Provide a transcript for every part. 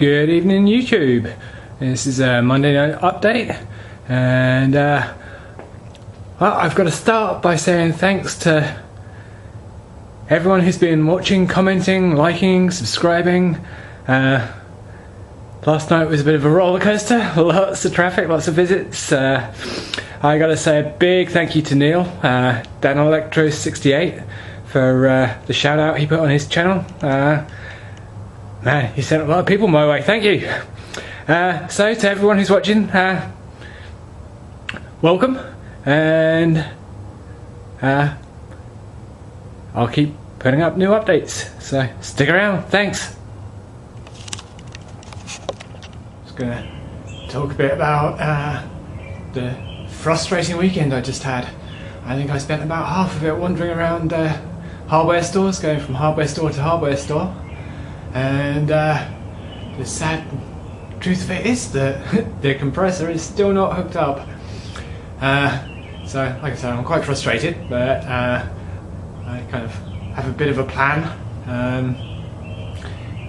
Good evening, YouTube. This is a Monday night update, and well, I've got to start by saying thanks to everyone who's been watching, commenting, liking, subscribing. Last night was a bit of a roller coaster, lots of traffic, lots of visits. I gotta say a big thank you to Neil, DanElectro68, for the shout out he put on his channel. Man, he sent a lot of people my way, thank you. So to everyone who's watching, welcome, and I'll keep putting up new updates, so stick around, thanks. Just gonna talk a bit about the frustrating weekend I just had. I think I spent about half of it wandering around hardware stores, going from hardware store to hardware store. And the sad truth of it is that the compressor is still not hooked up. So, like I said, I'm quite frustrated, but I kind of have a bit of a plan.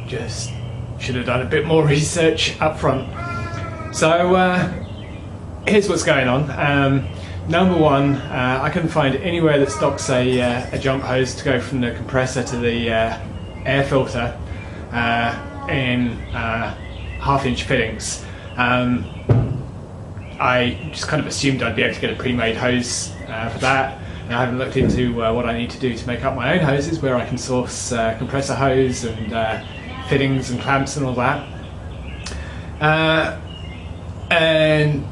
Just should have done a bit more research up front. So, here's what's going on. Number one, I couldn't find anywhere that stocks a jump hose to go from the compressor to the air filter in half-inch fittings. I just kind of assumed I'd be able to get a pre-made hose for that, and I haven't looked into what I need to do to make up my own hoses, where I can source compressor hose and fittings and clamps and all that. And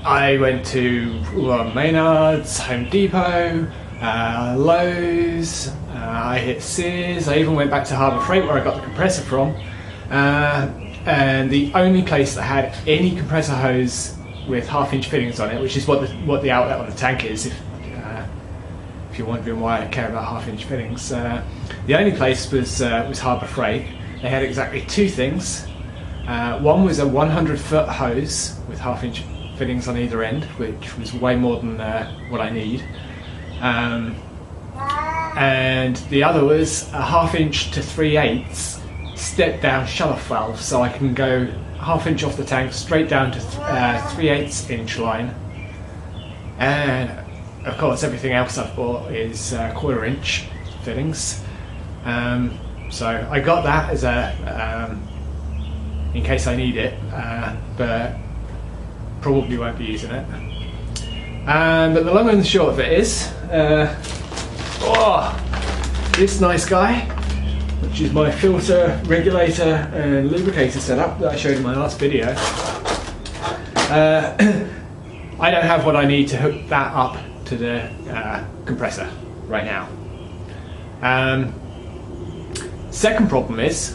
I went to Maynard's, Home Depot, Lowe's, I hit Sears, I even went back to Harbour Freight where I got the compressor from, and the only place that had any compressor hose with half-inch fittings on it, which is what the outlet on the tank is, if you're wondering why I care about half-inch fittings, the only place was Harbour Freight. They had exactly two things. One was a 100-foot hose with half-inch fittings on either end, which was way more than what I need. And the other was a 1/2 inch to 3/8 step down shut-off valve, so I can go 1/2 inch off the tank straight down to 3/8 inch line. And of course everything else I've bought is 1/4 inch fittings. So I got that as a in case I need it, but probably won't be using it. But the long and the short of it is, this nice guy, which is my filter, regulator and lubricator setup that I showed in my last video. I don't have what I need to hook that up to the compressor right now. Second problem is,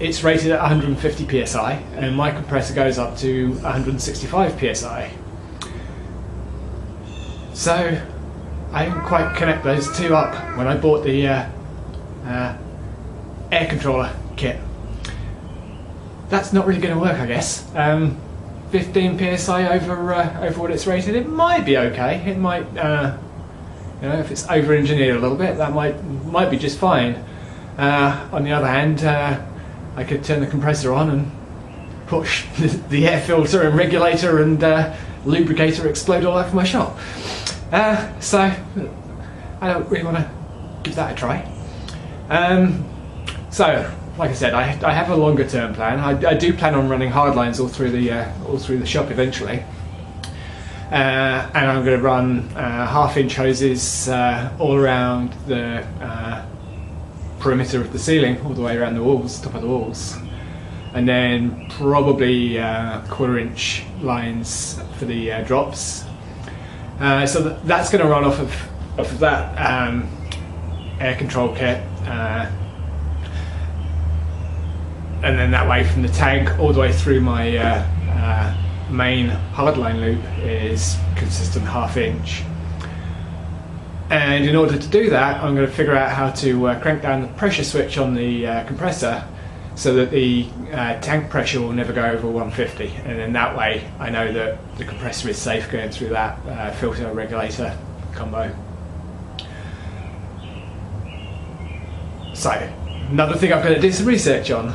it's rated at 150 psi and my compressor goes up to 165 psi. So I didn't quite connect those two up when I bought the air controller kit. That's not really going to work, I guess. 15 psi over what it's rated, it might be okay. It might, if it's over-engineered a little bit, that might be just fine. On the other hand, I could turn the compressor on and push the air filter and regulator and lubricator explode all over my shop. So I don't really want to give that a try. So, like I said, I have a longer term plan. I do plan on running hardlines all through the shop eventually, and I'm going to run 1/2 inch hoses all around the perimeter of the ceiling, all the way around the walls, top of the walls, and then probably 1/4 inch lines for the drops. So that's going to run off of that air control kit, and then that way from the tank all the way through my main hardline loop is consistent 1/2 inch. And in order to do that, I'm going to figure out how to crank down the pressure switch on the compressor so that the tank pressure will never go over 150, and then that way I know that the compressor is safe going through that filter regulator combo. So another thing I've got to do some research on.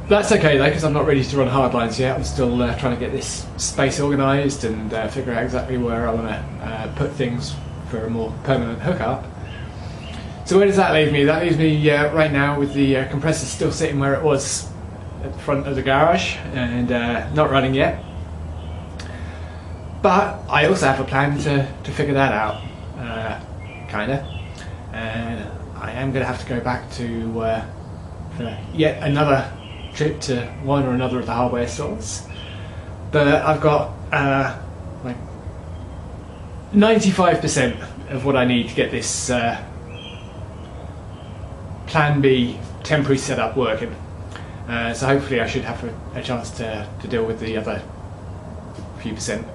That's okay though, because I'm not ready to run hardlines yet. I'm still trying to get this space organised and figure out exactly where I want to put things for a more permanent hookup. So where does that leave me? That leaves me right now with the compressor still sitting where it was at the front of the garage and not running yet. But I also have a plan to figure that out, kinda. And I am going to have to go back to for yet another trip to one or another of the hardware stores. But I've got like 95% of what I need to get this Plan B temporary setup working. So hopefully I should have a chance to deal with the other few percent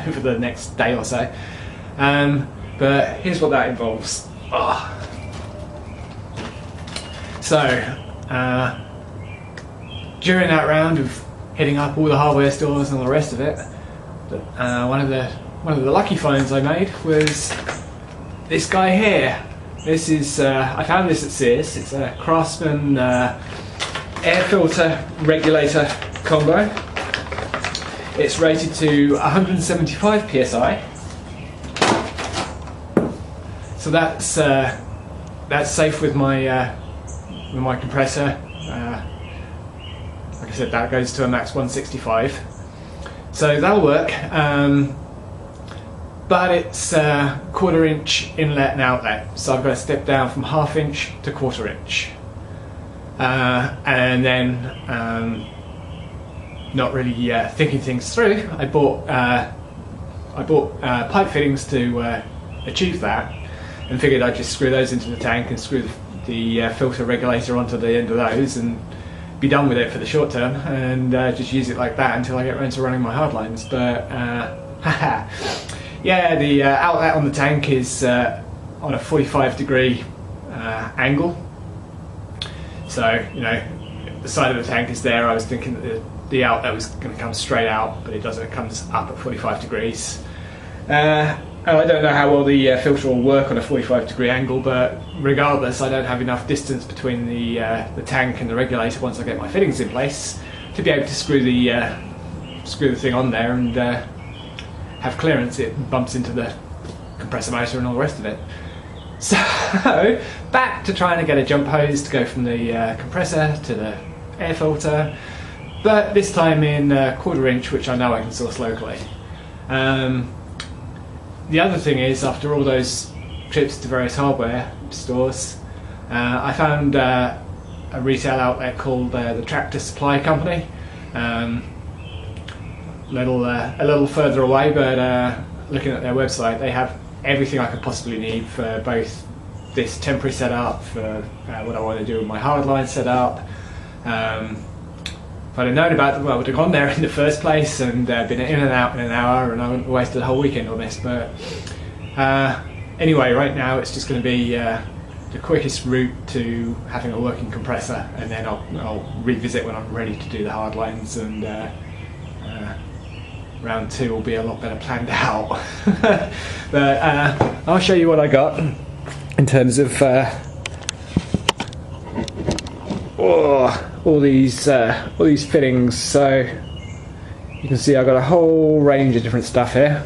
over the next day or so. But here's what that involves. Oh. So during that round of hitting up all the hardware stores and all the rest of it, one of the lucky finds I made was this guy here. This is I found this at Sears. It's a Craftsman air filter regulator combo. It's rated to 175 psi. So that's safe with my compressor. Like I said, that goes to a max 165. So that'll work. But it's 1/4 inch inlet and outlet, so I've got to step down from 1/2 inch to 1/4 inch. And then, not really thinking things through, I bought pipe fittings to achieve that, and figured I'd just screw those into the tank and screw the filter regulator onto the end of those and be done with it for the short term, and just use it like that until I get around to running my hardlines. But yeah, the outlet on the tank is on a 45-degree angle. So, you know, the side of the tank is there. I was thinking that the outlet was going to come straight out, but it doesn't. It comes up at 45 degrees. And I don't know how well the filter will work on a 45-degree angle, but regardless, I don't have enough distance between the tank and the regulator once I get my fittings in place to be able to screw the thing on there and have clearance. It bumps into the compressor motor and all the rest of it. So back to trying to get a jump hose to go from the compressor to the air filter, but this time in 1/4 inch, which I know I can source locally. The other thing is, after all those trips to various hardware stores, I found a retail outlet called the Tractor Supply Company. A little further away, but looking at their website, they have everything I could possibly need for both this temporary setup, for what I want to do with my hardline setup. If I'd have known about them, I would have gone there in the first place and been in and out in an hour, and I wouldn't have wasted the whole weekend on this. But anyway, right now it's just going to be the quickest route to having a working compressor, and then I'll revisit when I'm ready to do the hardlines, and round 2 will be a lot better planned out. But I'll show you what I got in terms of all these fittings. So you can see I've got a whole range of different stuff here.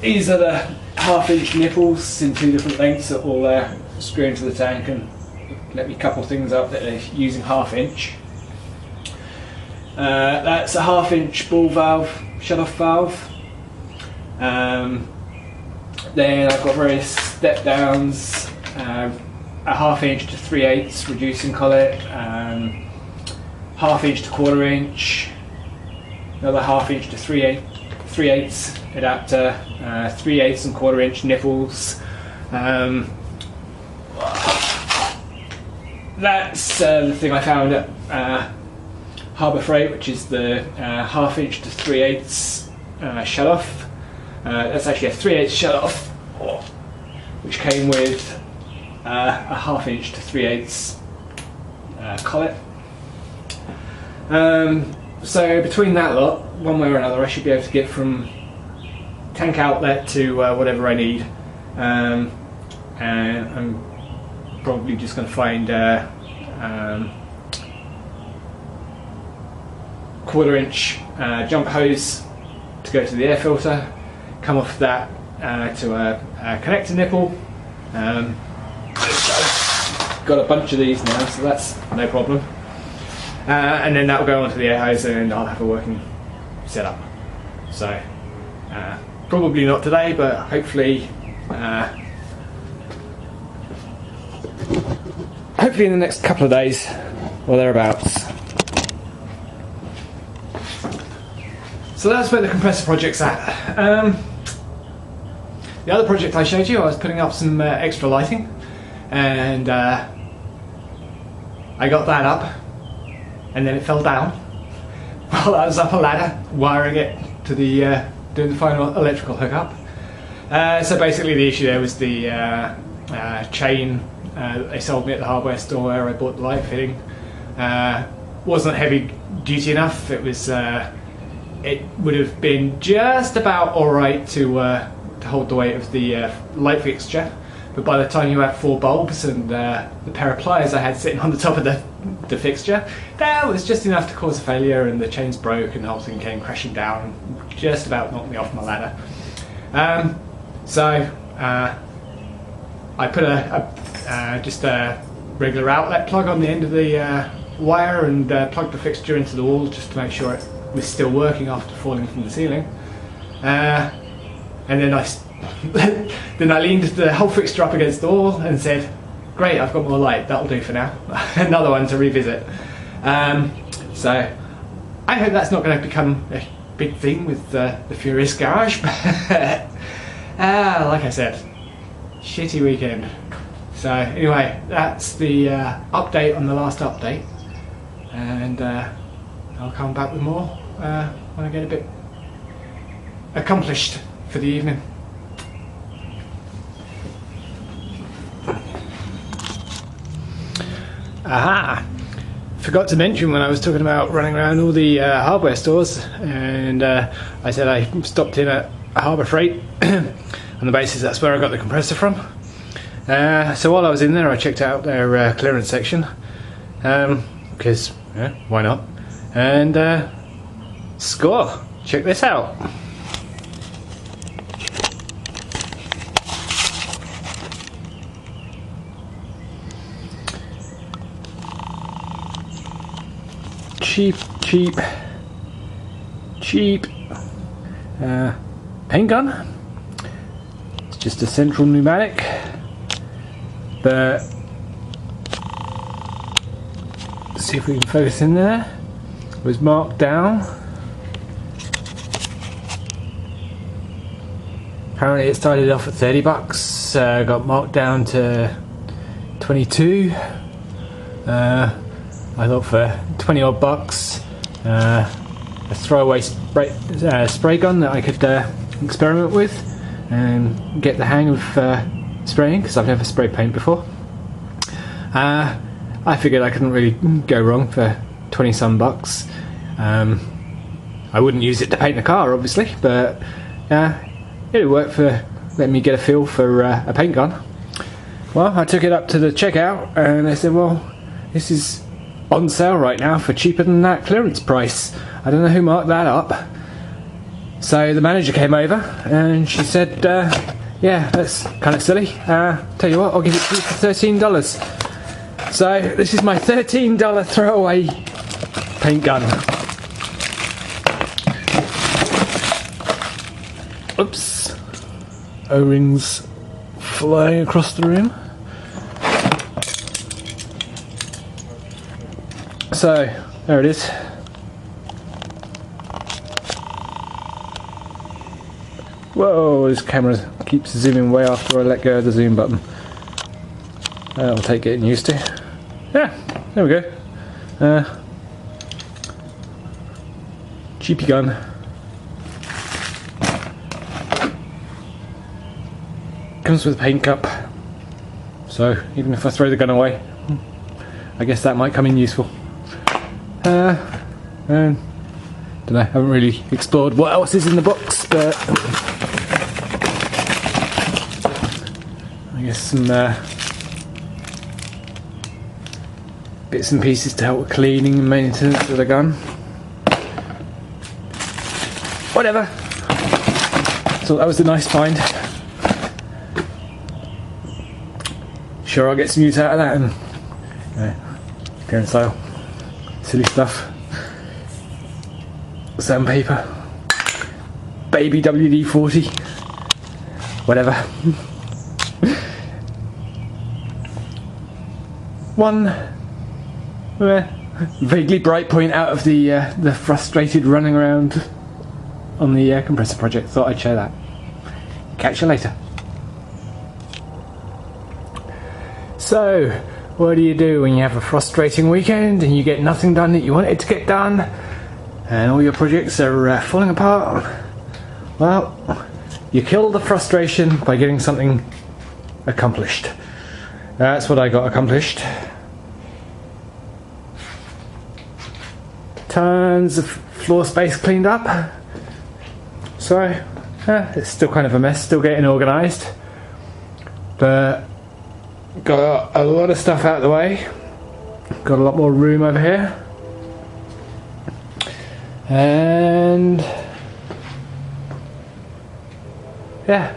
These are the 1/2 inch nipples in 2 different lengths that will screw into the tank and let me couple things up that are using 1/2 inch. That's a 1/2 inch ball valve, shut-off valve. Then I've got various step downs, a 1/2 inch to 3/8 reducing collet, 1/2 inch to 1/4 inch, another 1/2 inch to 3/8 adapter, 3/8 and 1/4 inch nipples. That's the thing I found at Harbour Freight, which is the 1/2 inch to 3/8 shut off. That's actually a 3/8 shut off, which came with a 1/2 inch to 3/8 collet. So between that lot, one way or another, I should be able to get from tank outlet to whatever I need. And I'm probably just going to find 1/4" jump hose to go to the air filter, come off that to a connector nipple. Got a bunch of these now, so that's no problem. And then that will go onto the air hose and I'll have a working setup. So probably not today, but hopefully in the next couple of days or thereabouts. So that's where the compressor project's at. The other project I showed you, I was putting up some extra lighting, and I got that up, and then it fell down while I was up a ladder wiring it to the doing the final electrical hookup. So basically the issue there was the chain they sold me at the hardware store where I bought the light fitting wasn't heavy duty enough. It was it would have been just about alright to hold the weight of the light fixture, but by the time you add 4 bulbs and the pair of pliers I had sitting on the top of the fixture, that was just enough to cause a failure, and the chains broke and the whole thing came crashing down, just about knocked me off my ladder. So I put just a regular outlet plug on the end of the wire and plugged the fixture into the wall just to make sure it was still working after falling from the ceiling. And then I leaned the whole fixture up against the wall and said, great, I've got more light, that'll do for now. Another one to revisit. So I hope that's not going to become a big thing with the Furious Garage. Like I said, shitty weekend. So anyway, that's the update on the last update, and I'll come back with more when I get a bit accomplished for the evening. Aha! Forgot to mention when I was talking about running around all the hardware stores, and I said I stopped in at Harbour Freight on the basis that's where I got the compressor from. So while I was in there I checked out their clearance section, because why not, and score! Check this out. Cheap paint gun. It's just a central pneumatic, but see if we can focus in there. It was marked down. Apparently it started off at $30, got marked down to 22. I thought for 20 odd bucks, a throwaway spray gun that I could experiment with and get the hang of spraying, because I've never sprayed paint before. I figured I couldn't really go wrong for 20 some bucks. I wouldn't use it to paint the car obviously, but it would work for letting me get a feel for a paint gun. Well, I took it up to the checkout and they said, well, this is on sale right now for cheaper than that clearance price. I don't know who marked that up. So the manager came over and she said, yeah, that's kind of silly. Tell you what, I'll give it to you for $13. So this is my $13 throwaway paint gun. Oops. O-rings flying across the room. So, there it is. Whoa, this camera keeps zooming way after I let go of the zoom button. That'll take getting used to. Yeah, there we go. Cheapy gun. Comes with a paint cup. So, even if I throw the gun away, I guess that might come in useful. Don't know, I haven't really explored what else is in the box, but I guess some bits and pieces to help with cleaning and maintenance of the gun. Whatever. So that was a nice find. Sure, I'll get some use out of that, and clearance sale, silly stuff. Sandpaper, baby WD-40, whatever. One vaguely bright point out of the frustrated running around on the air compressor project. Thought I'd share that. Catch you later. So, what do you do when you have a frustrating weekend and you get nothing done that you wanted to get done, and all your projects are falling apart? Well, you kill the frustration by getting something accomplished. That's what I got accomplished. Tons of floor space cleaned up. So, it's still kind of a mess, still getting organised. But got a lot of stuff out of the way. Got a lot more room over here. And yeah,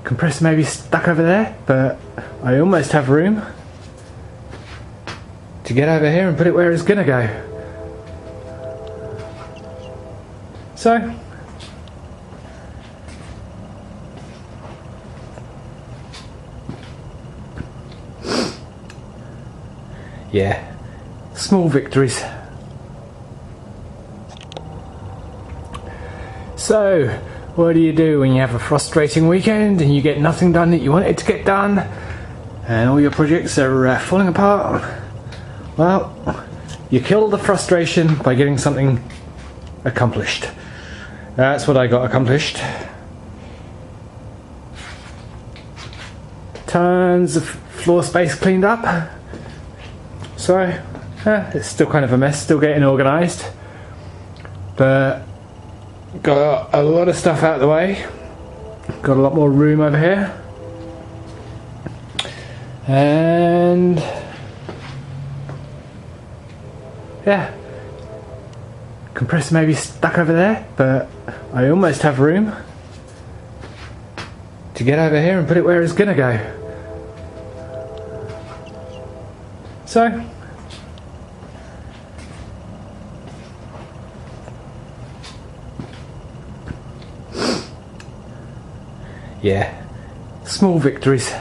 compressor may be stuck over there, but I almost have room to get over here and put it where it's gonna go. So yeah, small victories. So, what do you do when you have a frustrating weekend and you get nothing done that you wanted to get done, and all your projects are falling apart? Well, you kill the frustration by getting something accomplished. That's what I got accomplished. Tons of floor space cleaned up. So, it's still kind of a mess, still getting organised. But got a lot of stuff out of the way. Got a lot more room over here. And yeah, compressor may be stuck over there, but I almost have room to get over here and put it where it's gonna go. So yeah, small victories.